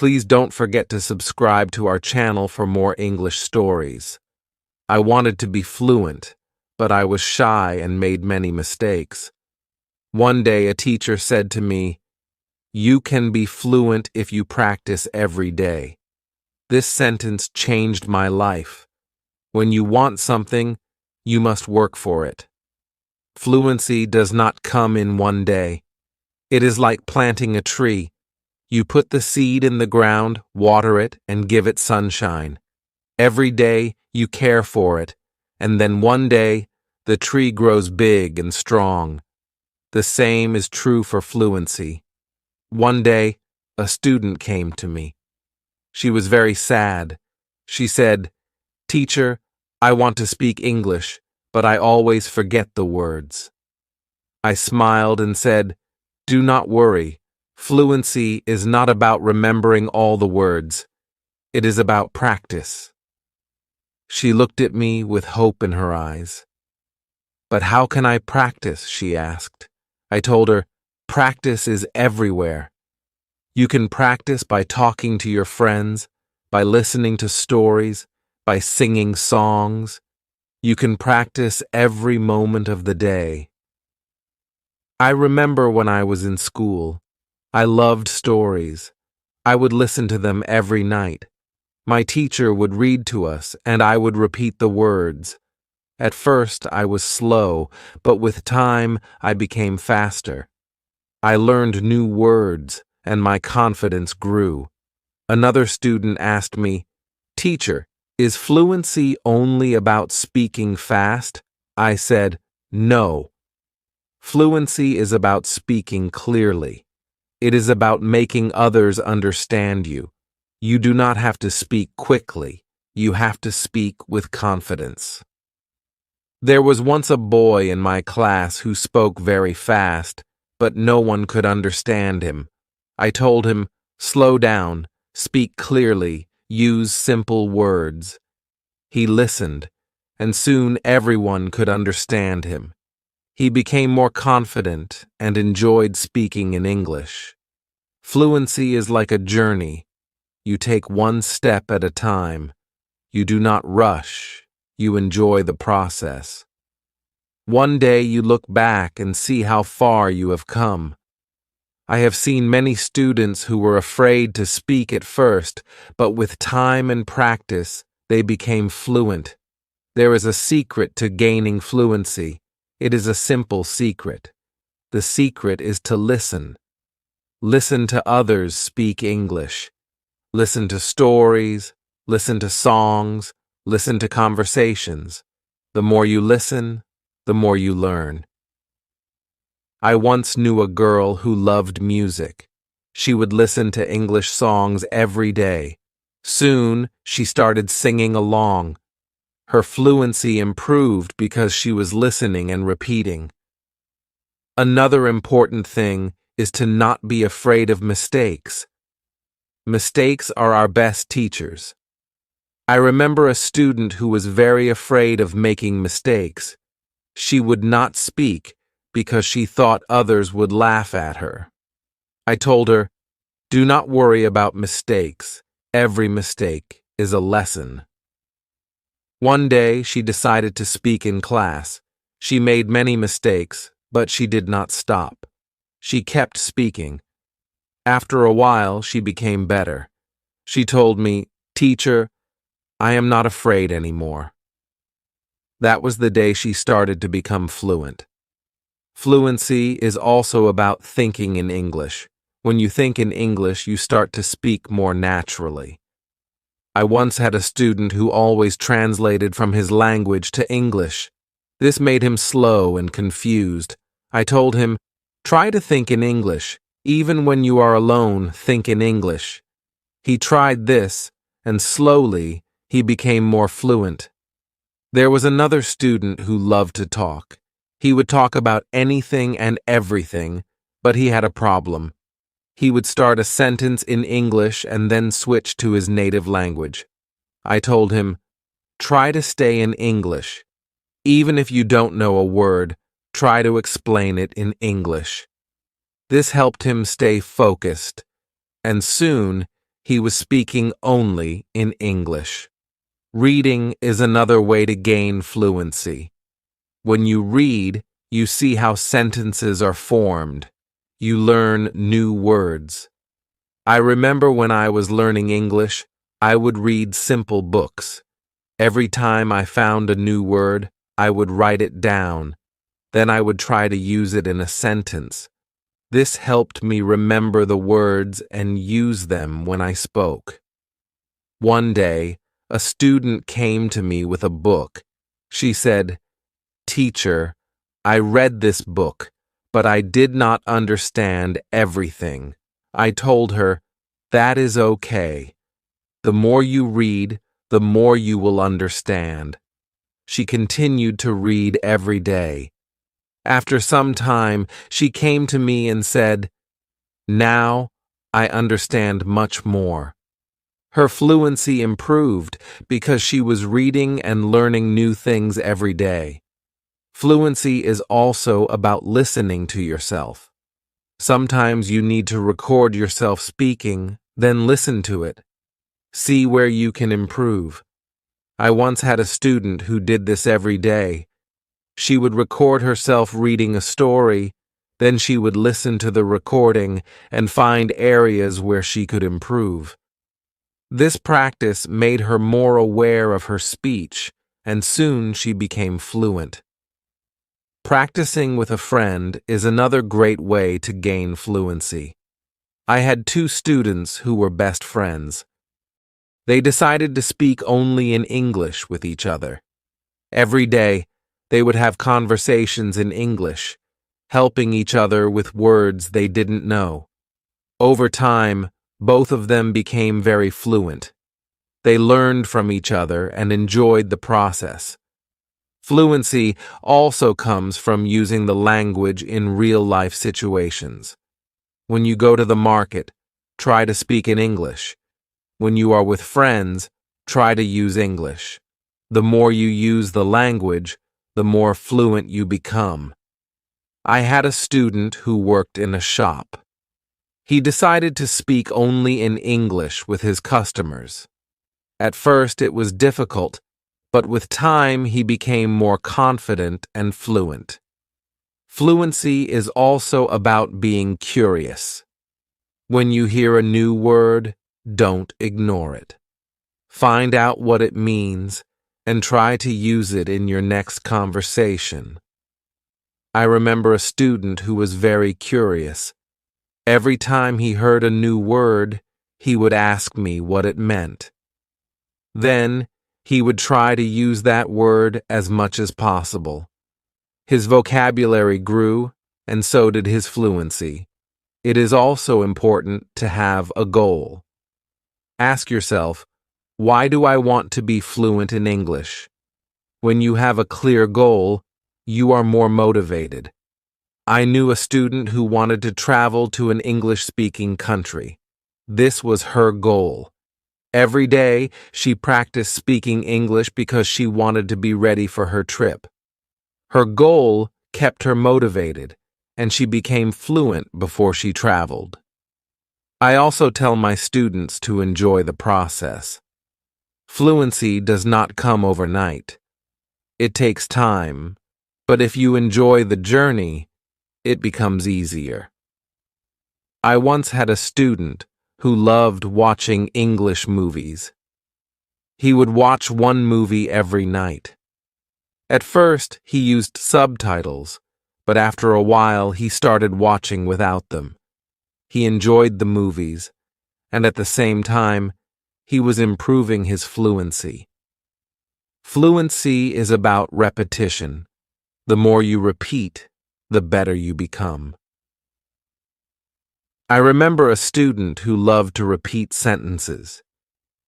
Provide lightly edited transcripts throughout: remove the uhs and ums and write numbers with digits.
Please don't forget to subscribe to our channel for more English stories. I wanted to be fluent, but I was shy and made many mistakes. One day a teacher said to me, "You can be fluent if you practice every day." This sentence changed my life. When you want something, you must work for it. Fluency does not come in one day. It is like planting a tree. You put the seed in the ground, water it, and give it sunshine. Every day you care for it, and then one day the tree grows big and strong. The same is true for fluency. One day, a student came to me. She was very sad. She said, "Teacher, I want to speak English, but I always forget the words." I smiled and said, "Do not worry. Fluency is not about remembering all the words. It is about practice." She looked at me with hope in her eyes. "But how can I practice?" she asked. I told her, "Practice is everywhere. You can practice by talking to your friends, by listening to stories, by singing songs. You can practice every moment of the day." I remember when I was in school. I loved stories. I would listen to them every night. My teacher would read to us, and I would repeat the words. At first, I was slow, but with time, I became faster. I learned new words, and my confidence grew. Another student asked me, "Teacher, is fluency only about speaking fast?" I said, "No. Fluency is about speaking clearly. It is about making others understand you. You do not have to speak quickly. You have to speak with confidence." There was once a boy in my class who spoke very fast, but no one could understand him. I told him, "Slow down, speak clearly, use simple words." He listened, and soon everyone could understand him. He became more confident and enjoyed speaking in English. Fluency is like a journey. You take one step at a time. You do not rush. You enjoy the process. One day you look back and see how far you have come. I have seen many students who were afraid to speak at first, but with time and practice, they became fluent. There is a secret to gaining fluency. It is a simple secret. The secret is to listen. Listen to others speak English. Listen to stories, listen to songs, listen to conversations. The more you listen, the more you learn. I once knew a girl who loved music. She would listen to English songs every day. Soon, she started singing along. Her fluency improved because she was listening and repeating. Another important thing is to not be afraid of mistakes. Mistakes are our best teachers. I remember a student who was very afraid of making mistakes. She would not speak because she thought others would laugh at her. I told her, "Do not worry about mistakes. Every mistake is a lesson." One day, she decided to speak in class. She made many mistakes, but she did not stop. She kept speaking. After a while, she became better. She told me, "Teacher, I am not afraid anymore." That was the day she started to become fluent. Fluency is also about thinking in English. When you think in English, you start to speak more naturally. I once had a student who always translated from his language to English. This made him slow and confused. I told him, "Try to think in English. Even when you are alone, think in English." He tried this, and slowly, he became more fluent. There was another student who loved to talk. He would talk about anything and everything, but he had a problem. He would start a sentence in English and then switch to his native language. I told him, "Try to stay in English. Even if you don't know a word, try to explain it in English." This helped him stay focused, and soon He was speaking only in English. Reading is another way to gain fluency. When you read, you see how sentences are formed. You learn new words. I remember when I was learning English, I would read simple books. Every time I found a new word, I would write it down. Then I would try to use it in a sentence. This helped me remember the words and use them when I spoke. One day, a student came to me with a book. She said, "Teacher, I read this book, but I did not understand everything." I told her, "That is okay. The more you read, the more you will understand." She continued to read every day. After some time, she came to me and said, "Now I understand much more." Her fluency improved because she was reading and learning new things every day. Fluency is also about listening to yourself. Sometimes you need to record yourself speaking, then listen to it. See where you can improve. I once had a student who did this every day. She would record herself reading a story, then she would listen to the recording and find areas where she could improve. This practice made her more aware of her speech, and soon she became fluent. Practicing with a friend is another great way to gain fluency. I had two students who were best friends. They decided to speak only in English with each other. Every day, they would have conversations in English, helping each other with words they didn't know. Over time, both of them became very fluent. They learned from each other and enjoyed the process. Fluency also comes from using the language in real-life situations. When you go to the market, try to speak in English. When you are with friends, try to use English. The more you use the language, the more fluent you become. I had a student who worked in a shop. He decided to speak only in English with his customers. At first it was difficult, but with time he became more confident and fluent. Fluency is also about being curious. When you hear a new word, don't ignore it. Find out what it means and try to use it in your next conversation. I remember a student who was very curious. Every time he heard a new word, he would ask me what it meant. Then, he would try to use that word as much as possible. His vocabulary grew, and so did his fluency. It is also important to have a goal. Ask yourself, why do I want to be fluent in English? When you have a clear goal, you are more motivated. I knew a student who wanted to travel to an English-speaking country. This was her goal. Every day, she practiced speaking English because she wanted to be ready for her trip. Her goal kept her motivated, and she became fluent before she traveled. I also tell my students to enjoy the process. Fluency does not come overnight. It takes time, but if you enjoy the journey, it becomes easier. I once had a student who loved watching English movies. He would watch one movie every night. At first, he used subtitles, but after a while he started watching without them. He enjoyed the movies, and at the same time, he was improving his fluency. Fluency is about repetition. The more you repeat, the better you become. I remember a student who loved to repeat sentences.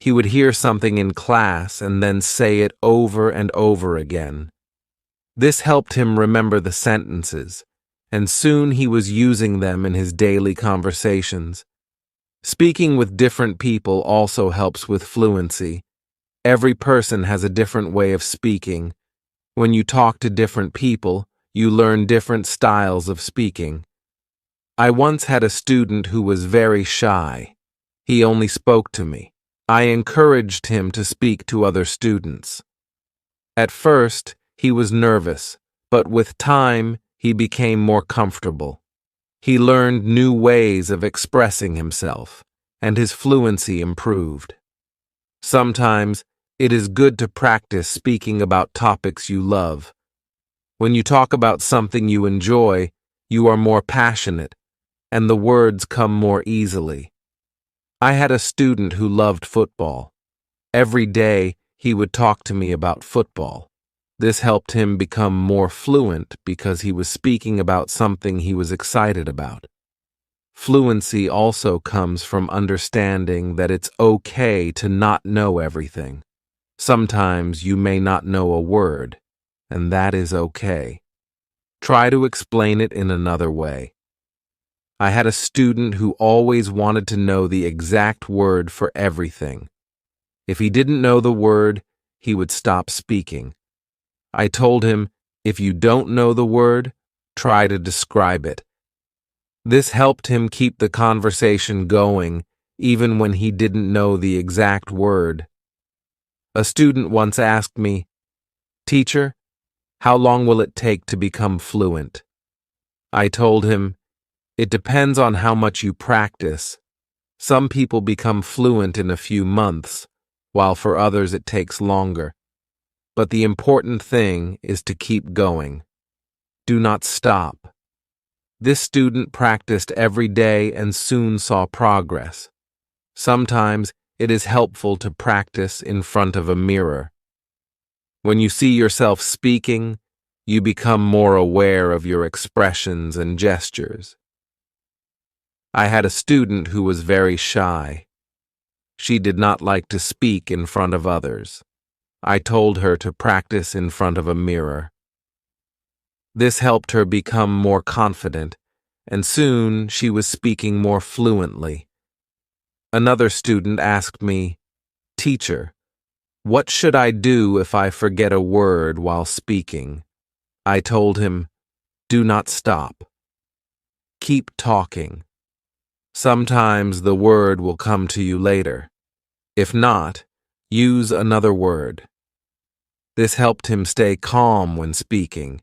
He would hear something in class and then say it over and over again. This helped him remember the sentences, and soon he was using them in his daily conversations. Speaking with different people also helps with fluency. Every person has a different way of speaking. When you talk to different people, you learn different styles of speaking. I once had a student who was very shy. He only spoke to me. I encouraged him to speak to other students. At first, he was nervous, but with time, he became more comfortable. He learned new ways of expressing himself, and his fluency improved. Sometimes, it is good to practice speaking about topics you love. When you talk about something you enjoy, you are more passionate, and the words come more easily. I had a student who loved football. Every day, he would talk to me about football. This helped him become more fluent because he was speaking about something he was excited about. Fluency also comes from understanding that it's okay to not know everything. Sometimes you may not know a word, and that is okay. Try to explain it in another way. I had a student who always wanted to know the exact word for everything. If he didn't know the word, he would stop speaking. I told him, if you don't know the word, try to describe it. This helped him keep the conversation going, even when he didn't know the exact word. A student once asked me, "Teacher, how long will it take to become fluent?" I told him, it depends on how much you practice. Some people become fluent in a few months, while for others it takes longer. But the important thing is to keep going. Do not stop. This student practiced every day and soon saw progress. Sometimes it is helpful to practice in front of a mirror. When you see yourself speaking, you become more aware of your expressions and gestures. I had a student who was very shy. She did not like to speak in front of others. I told her to practice in front of a mirror. This helped her become more confident, and soon she was speaking more fluently. Another student asked me, "Teacher, what should I do if I forget a word while speaking?" I told him, do not stop. Keep talking. Sometimes the word will come to you later. If not, use another word. This helped him stay calm when speaking,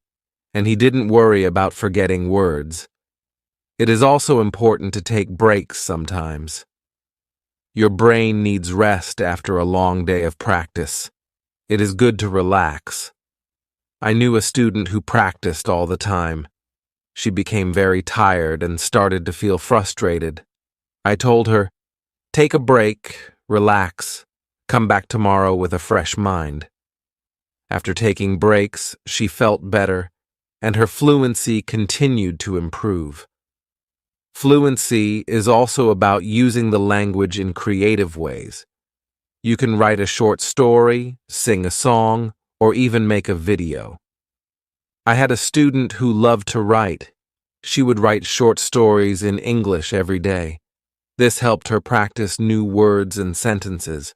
and he didn't worry about forgetting words. It is also important to take breaks sometimes. Your brain needs rest after a long day of practice. It is good to relax. I knew a student who practiced all the time. She became very tired and started to feel frustrated. I told her, take a break, relax, come back tomorrow with a fresh mind. After taking breaks, she felt better, and her fluency continued to improve. Fluency is also about using the language in creative ways. You can write a short story, sing a song, or even make a video. I had a student who loved to write. She would write short stories in English every day. This helped her practice new words and sentences.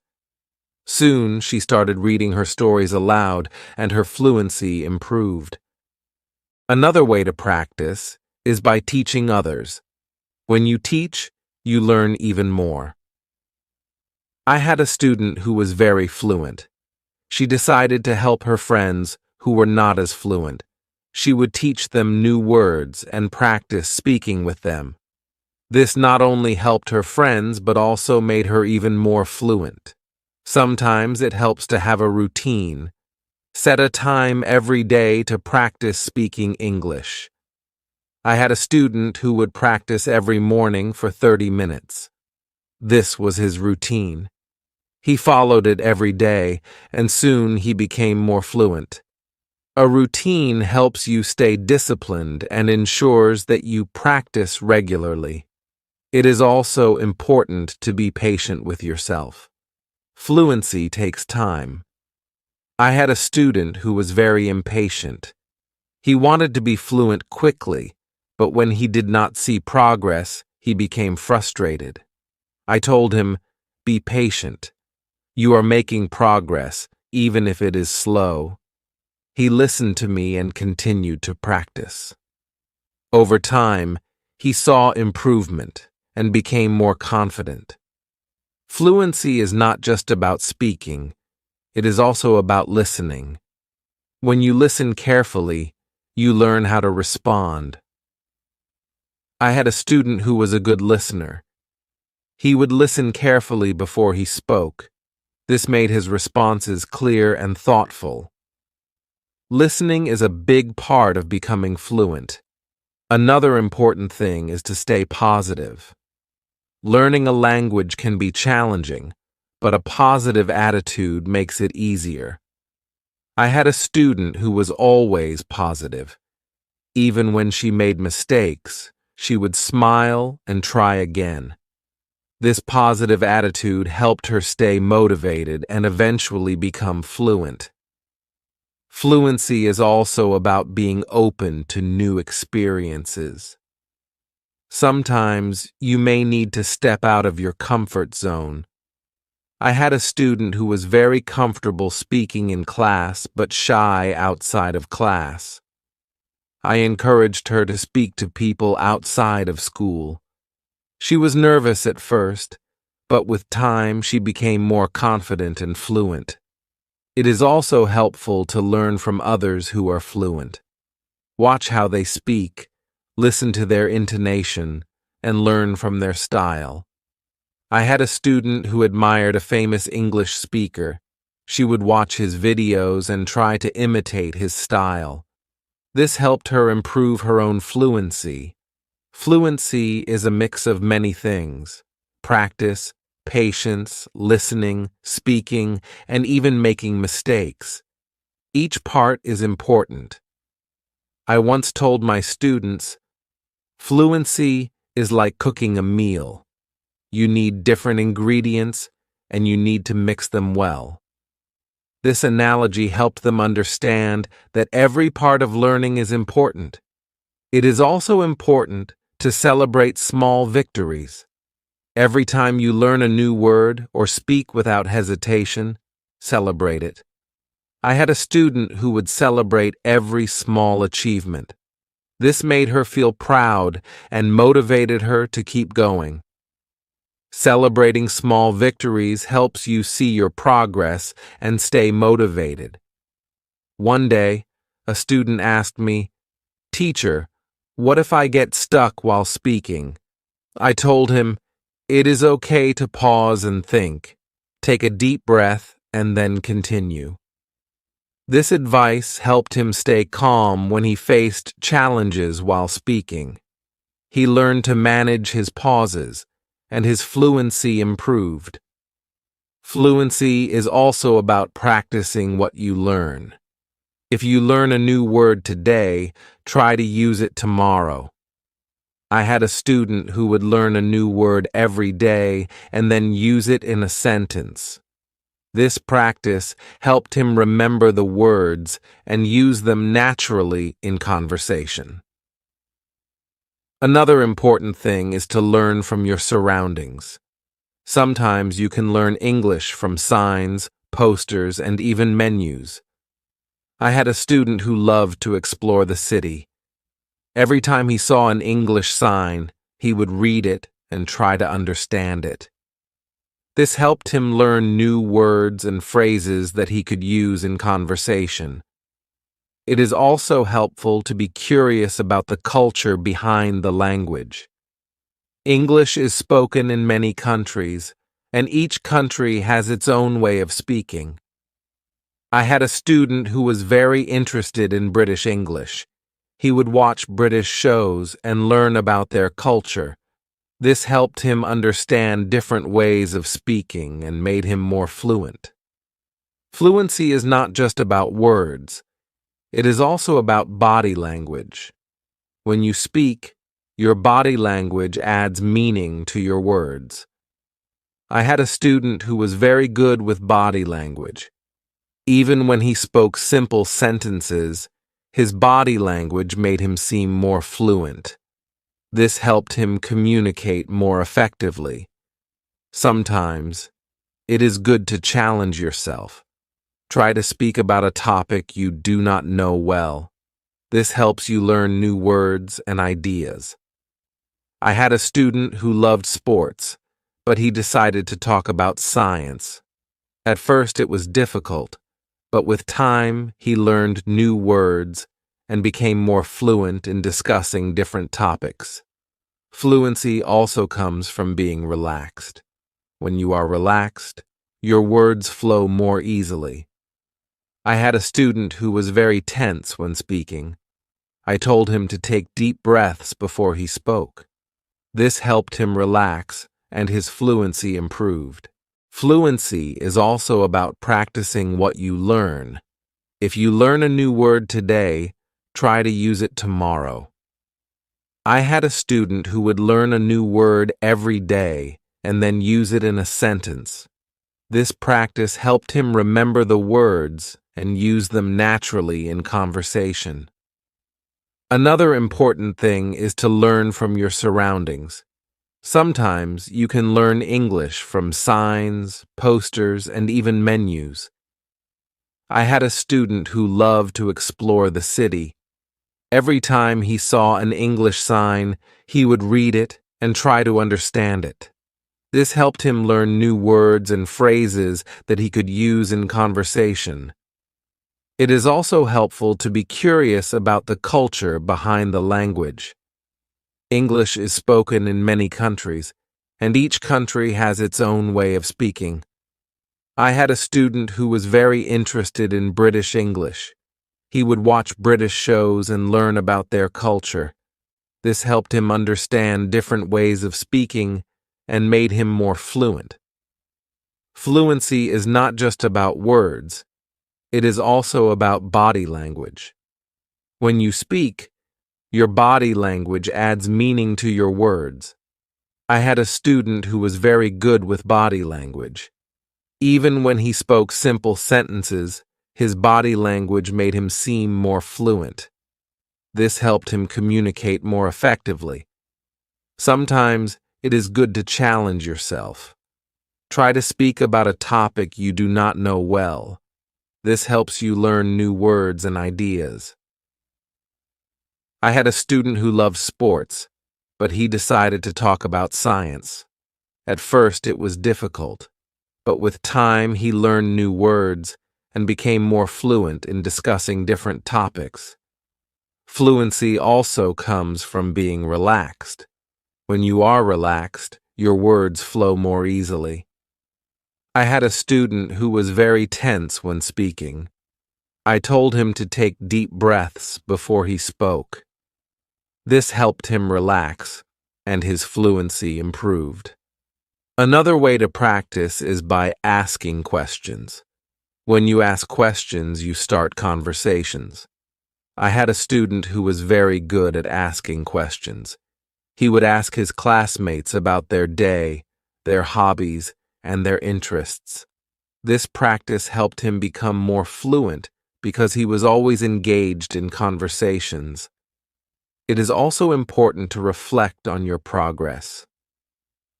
Soon, she started reading her stories aloud, and her fluency improved. Another way to practice is by teaching others. When you teach, you learn even more. I had a student who was very fluent. She decided to help her friends who were not as fluent. She would teach them new words and practice speaking with them. This not only helped her friends, but also made her even more fluent. Sometimes it helps to have a routine. Set a time every day to practice speaking English. I had a student who would practice every morning for 30 minutes. This was his routine. He followed it every day, and soon he became more fluent. A routine helps you stay disciplined and ensures that you practice regularly. It is also important to be patient with yourself. Fluency takes time. I had a student who was very impatient. He wanted to be fluent quickly, but when he did not see progress, he became frustrated. I told him, be patient. You are making progress, even if it is slow. He listened to me and continued to practice. Over time, he saw improvement and became more confident. Fluency is not just about speaking, it is also about listening. When you listen carefully, you learn how to respond. I had a student who was a good listener. He would listen carefully before he spoke. This made his responses clear and thoughtful. Listening is a big part of becoming fluent. Another important thing is to stay positive. Learning a language can be challenging, but a positive attitude makes it easier. I had a student who was always positive. Even when she made mistakes, she would smile and try again. This positive attitude helped her stay motivated and eventually become fluent. Fluency is also about being open to new experiences. Sometimes you may need to step out of your comfort zone. I had a student who was very comfortable speaking in class but shy outside of class. I encouraged her to speak to people outside of school. She was nervous at first, but with time she became more confident and fluent. It is also helpful to learn from others who are fluent. Watch how they speak, listen to their intonation, and learn from their style. I had a student who admired a famous English speaker. She would watch his videos and try to imitate his style. This helped her improve her own fluency. Fluency is a mix of many things: practice, patience, listening, speaking, and even making mistakes. Each part is important. I once told my students, fluency is like cooking a meal. You need different ingredients, and you need to mix them well. This analogy helped them understand that every part of learning is important. It is also important to celebrate small victories. Every time you learn a new word or speak without hesitation, celebrate it. I had a student who would celebrate every small achievement. This made her feel proud and motivated her to keep going. Celebrating small victories helps you see your progress and stay motivated. One day, a student asked me, "Teacher, what if I get stuck while speaking?" I told him, it is okay to pause and think. Take a deep breath and then continue. This advice helped him stay calm when he faced challenges while speaking. He learned to manage his pauses, and his fluency improved. Fluency is also about practicing what you learn. If you learn a new word today, try to use it tomorrow. I had a student who would learn a new word every day and then use it in a sentence. This practice helped him remember the words and use them naturally in conversation. Another important thing is to learn from your surroundings. Sometimes you can learn English from signs, posters, and even menus. I had a student who loved to explore the city. Every time he saw an English sign, he would read it and try to understand it. This helped him learn new words and phrases that he could use in conversation. It is also helpful to be curious about the culture behind the language. English is spoken in many countries, and each country has its own way of speaking. I had a student who was very interested in British English. He would watch British shows and learn about their culture. This helped him understand different ways of speaking and made him more fluent. Fluency is not just about words. It is also about body language. When you speak, your body language adds meaning to your words. I had a student who was very good with body language. Even when he spoke simple sentences, his body language made him seem more fluent. This helped him communicate more effectively. Sometimes, it is good to challenge yourself. Try to speak about a topic you do not know well. This helps you learn new words and ideas. I had a student who loved sports, but he decided to talk about science. At first it was difficult, but with time he learned new words and became more fluent in discussing different topics. Fluency also comes from being relaxed. When you are relaxed, your words flow more easily. I had a student who was very tense when speaking. I told him to take deep breaths before he spoke. This helped him relax, and his fluency improved. Fluency is also about practicing what you learn. If you learn a new word today, try to use it tomorrow. I had a student who would learn a new word every day and then use it in a sentence. This practice helped him remember the words and use them naturally in conversation. Another important thing is to learn from your surroundings. Sometimes you can learn English from signs, posters, and even menus. I had a student who loved to explore the city. Every time he saw an English sign, he would read it and try to understand it. This helped him learn new words and phrases that he could use in conversation. It is also helpful to be curious about the culture behind the language. English is spoken in many countries, and each country has its own way of speaking. I had a student who was very interested in British English. He would watch British shows and learn about their culture. This helped him understand different ways of speaking and made him more fluent. Fluency is not just about words. It is also about body language. When you speak, your body language adds meaning to your words. I had a student who was very good with body language. Even when he spoke simple sentences, his body language made him seem more fluent. This helped him communicate more effectively. Sometimes it is good to challenge yourself. Try to speak about a topic you do not know well. This helps you learn new words and ideas. I had a student who loved sports, but he decided to talk about science. At first it was difficult, but with time he learned new words and became more fluent in discussing different topics. Fluency also comes from being relaxed. When you are relaxed, your words flow more easily. I had a student who was very tense when speaking. I told him to take deep breaths before he spoke. This helped him relax, and his fluency improved. Another way to practice is by asking questions. When you ask questions, you start conversations. I had a student who was very good at asking questions. He would ask his classmates about their day, their hobbies, and their interests. This practice helped him become more fluent because he was always engaged in conversations. It is also important to reflect on your progress.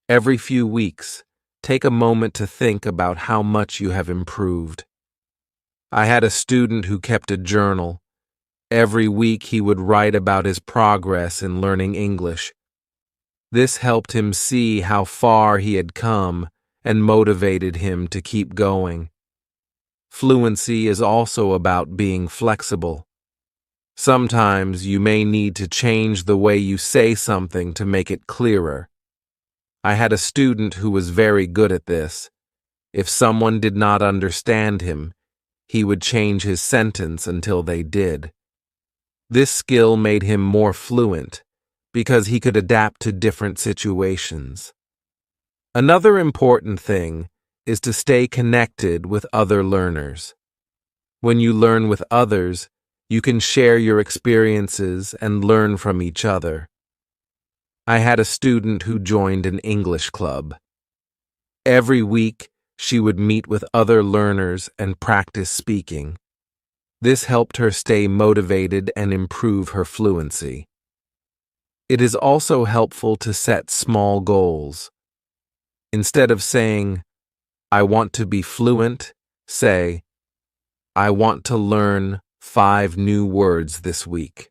Every few weeks, take a moment to think about how much you have improved. I had a student who kept a journal. Every week he would write about his progress in learning English. This helped him see how far he had come and motivated him to keep going. Fluency is also about being flexible. Sometimes you may need to change the way you say something to make it clearer. I had a student who was very good at this. If someone did not understand him, he would change his sentence until they did. This skill made him more fluent because he could adapt to different situations. Another important thing is to stay connected with other learners. When you learn with others, you can share your experiences and learn from each other. I had a student who joined an English club. Every week, she would meet with other learners and practice speaking. This helped her stay motivated and improve her fluency. It is also helpful to set small goals. Instead of saying, "I want to be fluent," say, "I want to learn 5 new words this week."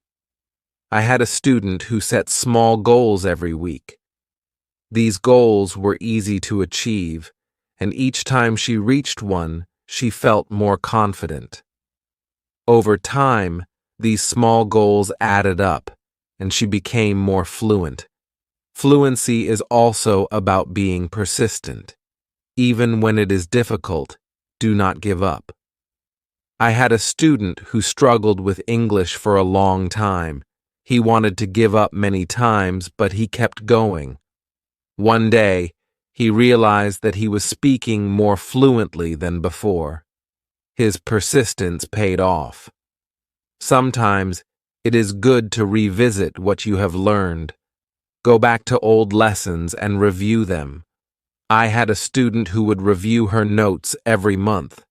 I had a student who set small goals every week. These goals were easy to achieve, and each time she reached one, she felt more confident. Over time, these small goals added up, and she became more fluent. Fluency is also about being persistent. Even when it is difficult, do not give up. I had a student who struggled with English for a long time. He wanted to give up many times, but he kept going. One day, he realized that he was speaking more fluently than before. His persistence paid off. Sometimes, it is good to revisit what you have learned. Go back to old lessons and review them. I had a student who would review her notes every month.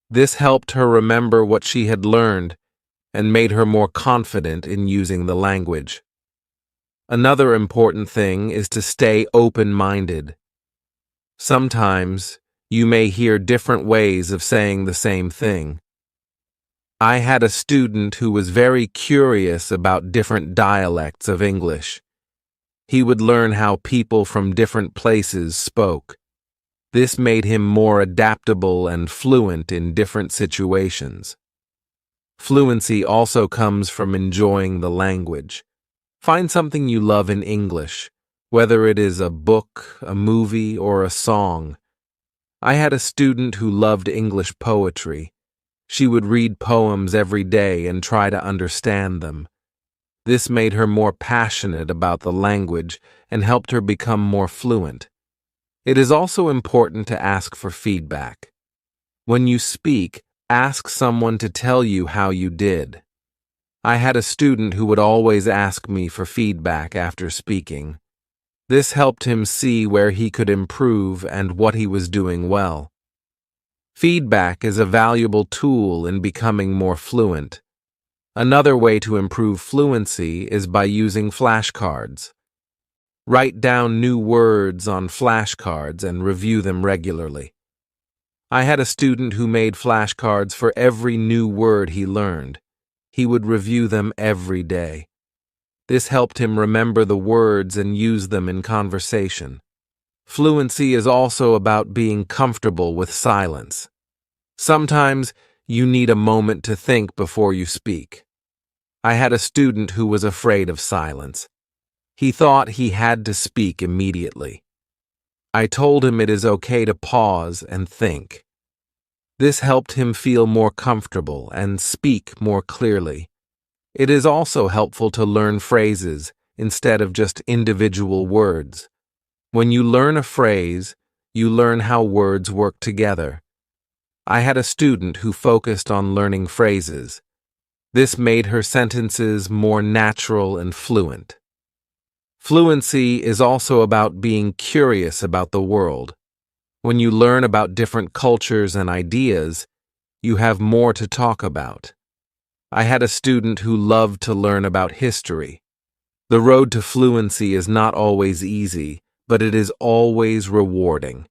This helped her remember what she had learned and made her more confident in using the language. Another important thing is to stay open-minded. Sometimes, you may hear different ways of saying the same thing. I had a student who was very curious about different dialects of English. He would learn how people from different places spoke. This made him more adaptable and fluent in different situations. Fluency also comes from enjoying the language. Find something you love in English, whether it is a book, a movie, or a song. I had a student who loved English poetry. She would read poems every day and try to understand them. This made her more passionate about the language and helped her become more fluent. It is also important to ask for feedback. When you speak, ask someone to tell you how you did. I had a student who would always ask me for feedback after speaking. This helped him see where he could improve and what he was doing well. Feedback is a valuable tool in becoming more fluent. Another way to improve fluency is by using flashcards. Write down new words on flashcards and review them regularly. I had a student who made flashcards for every new word he learned. He would review them every day. This helped him remember the words and use them in conversation. Fluency is also about being comfortable with silence. Sometimes you need a moment to think before you speak. I had a student who was afraid of silence. He thought he had to speak immediately. I told him it is okay to pause and think. This helped him feel more comfortable and speak more clearly. It is also helpful to learn phrases instead of just individual words. When you learn a phrase, you learn how words work together. I had a student who focused on learning phrases. This made her sentences more natural and fluent. Fluency is also about being curious about the world. When you learn about different cultures and ideas, you have more to talk about. I had a student who loved to learn about history. The road to fluency is not always easy, but it is always rewarding.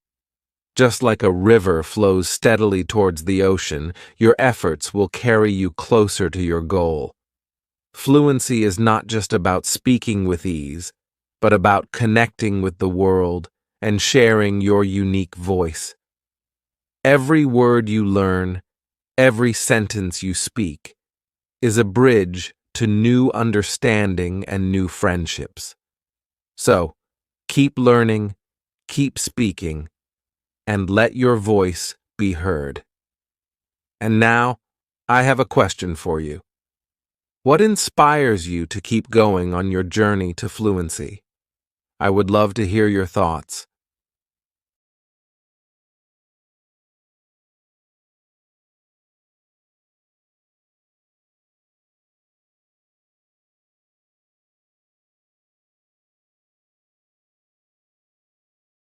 Just like a river flows steadily towards the ocean, your efforts will carry you closer to your goal. Fluency is not just about speaking with ease, but about connecting with the world and sharing your unique voice. Every word you learn, every sentence you speak, is a bridge to new understanding and new friendships. So, keep learning, keep speaking, and let your voice be heard. And now, I have a question for you. What inspires you to keep going on your journey to fluency? I would love to hear your thoughts.